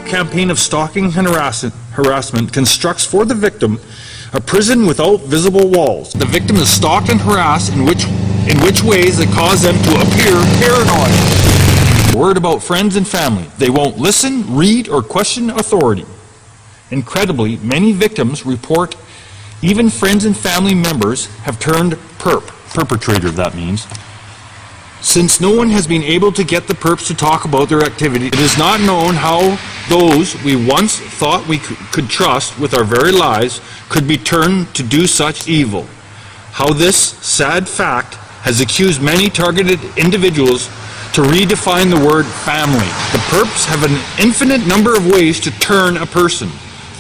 Campaign of stalking and harassment constructs for the victim a prison without visible walls. The victim is stalked and harassed in which ways that cause them to appear paranoid. Word about friends and family. They won't listen, read, or question authority. Incredibly, many victims report even friends and family members have turned perpetrator, that means. Since no one has been able to get the perps to talk about their activity, it is not known how those we once thought we could trust with our very lives could be turned to do such evil. How this sad fact has accused many targeted individuals to redefine the word family. The perps have an infinite number of ways to turn a person.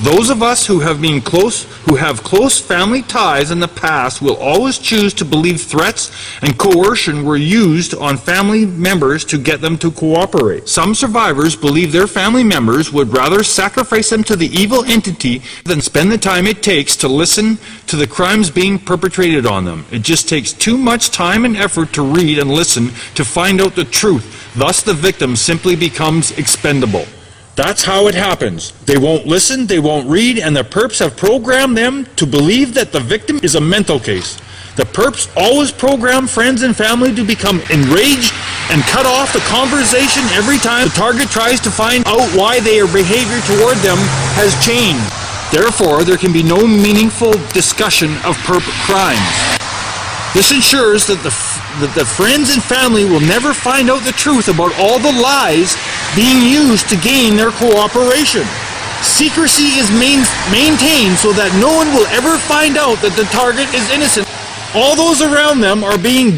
Those of us who have close family ties in the past will always choose to believe threats and coercion were used on family members to get them to cooperate. Some survivors believe their family members would rather sacrifice them to the evil entity than spend the time it takes to listen to the crimes being perpetrated on them. It just takes too much time and effort to read and listen to find out the truth. Thus the victim simply becomes expendable. That's how it happens. They won't listen, they won't read, and the perps have programmed them to believe that the victim is a mental case. The perps always program friends and family to become enraged and cut off the conversation every time the target tries to find out why their behavior toward them has changed. Therefore, there can be no meaningful discussion of perp crimes. This ensures that the friends and family will never find out the truth about all the lies being used to gain their cooperation. Secrecy is maintained so that no one will ever find out that the target is innocent. All those around them are being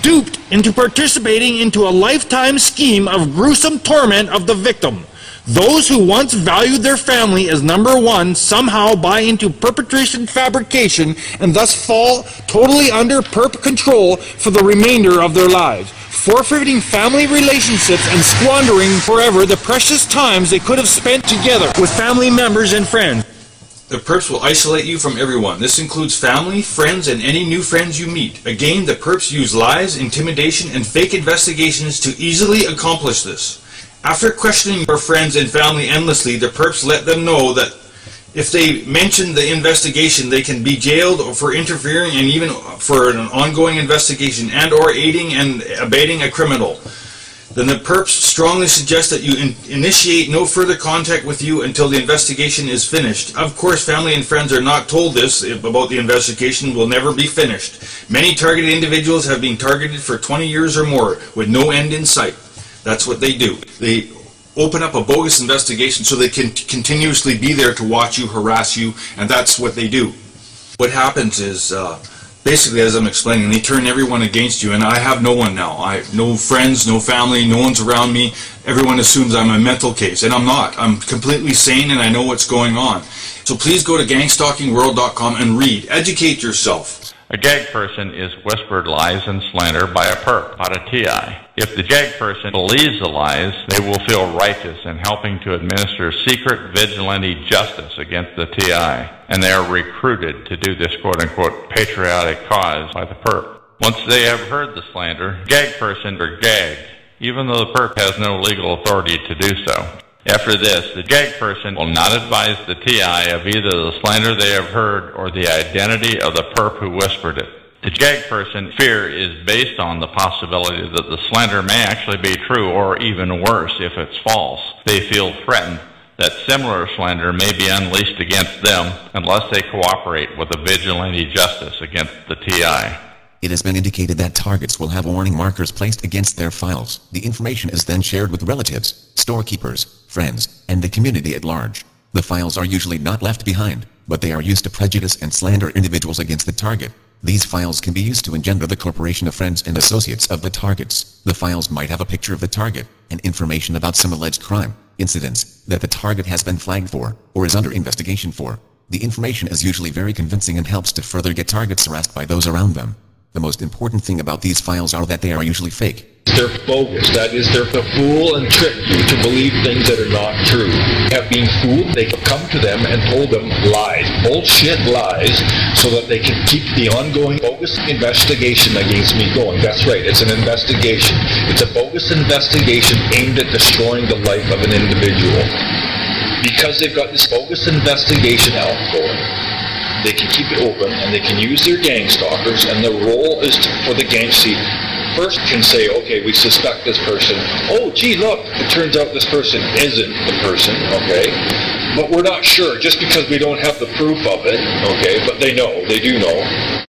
duped into participating into a lifetime scheme of gruesome torment of the victim. Those who once valued their family as number one somehow buy into perpetration fabrication and thus fall totally under perp control for the remainder of their lives, forfeiting family relationships and squandering forever the precious times they could have spent together with family members and friends. The perps will isolate you from everyone. This includes family, friends, and any new friends you meet. Again, the perps use lies, intimidation, and fake investigations to easily accomplish this. After questioning your friends and family endlessly, the perps let them know that if they mention the investigation, they can be jailed for interfering and even for an ongoing investigation and or aiding and abetting a criminal. Then the perps strongly suggest that you initiate no further contact with you until the investigation is finished. Of course, family and friends are not told this about the investigation will never be finished. Many targeted individuals have been targeted for 20 years or more with no end in sight. That's what they do. They open up a bogus investigation so they can continuously be there to watch you, harass you, and that's what they do. What happens is, basically, as I'm explaining, they turn everyone against you, and I have no one now. No friends, no family, no one's around me. Everyone assumes I'm a mental case, and I'm not. I'm completely sane, and I know what's going on. So please go to gangstalkingworld.com and read. Educate yourself. A gag person is whispered lies and slander by a perp, not a TI. If the gag person believes the lies, they will feel righteous in helping to administer secret vigilante justice against the TI, and they are recruited to do this quote-unquote patriotic cause by the perp. Once they have heard the slander, gag person are gagged, even though the perp has no legal authority to do so. After this, the gag person will not advise the TI of either the slander they have heard or the identity of the perp who whispered it. The gag person fear is based on the possibility that the slander may actually be true, or even worse, if it's false. They feel threatened that similar slander may be unleashed against them unless they cooperate with the vigilante justice against the TI. It has been indicated that targets will have warning markers placed against their files. The information is then shared with relatives, storekeepers, friends, and the community at large. The files are usually not left behind, but they are used to prejudice and slander individuals against the target. These files can be used to engender the corporation of friends and associates of the targets. The files might have a picture of the target, and information about some alleged crime, incidents, that the target has been flagged for, or is under investigation for. The information is usually very convincing and helps to further get targets harassed by those around them. The most important thing about these files are that they are usually fake. They're bogus. That is, they're to fool and trick you to believe things that are not true. Have been fooled, they have come to them and told them lies, bullshit lies, so that they can keep the ongoing bogus investigation against me going. That's right, it's an investigation. It's a bogus investigation aimed at destroying the life of an individual. Because they've got this bogus investigation going, they can keep it open and they can use their gang stalkers, and the role is for the gang first can say, okay, we suspect this person. Oh, gee, look, it turns out this person isn't the person, okay? But we're not sure, just because we don't have the proof of it, okay? But they know, they do know.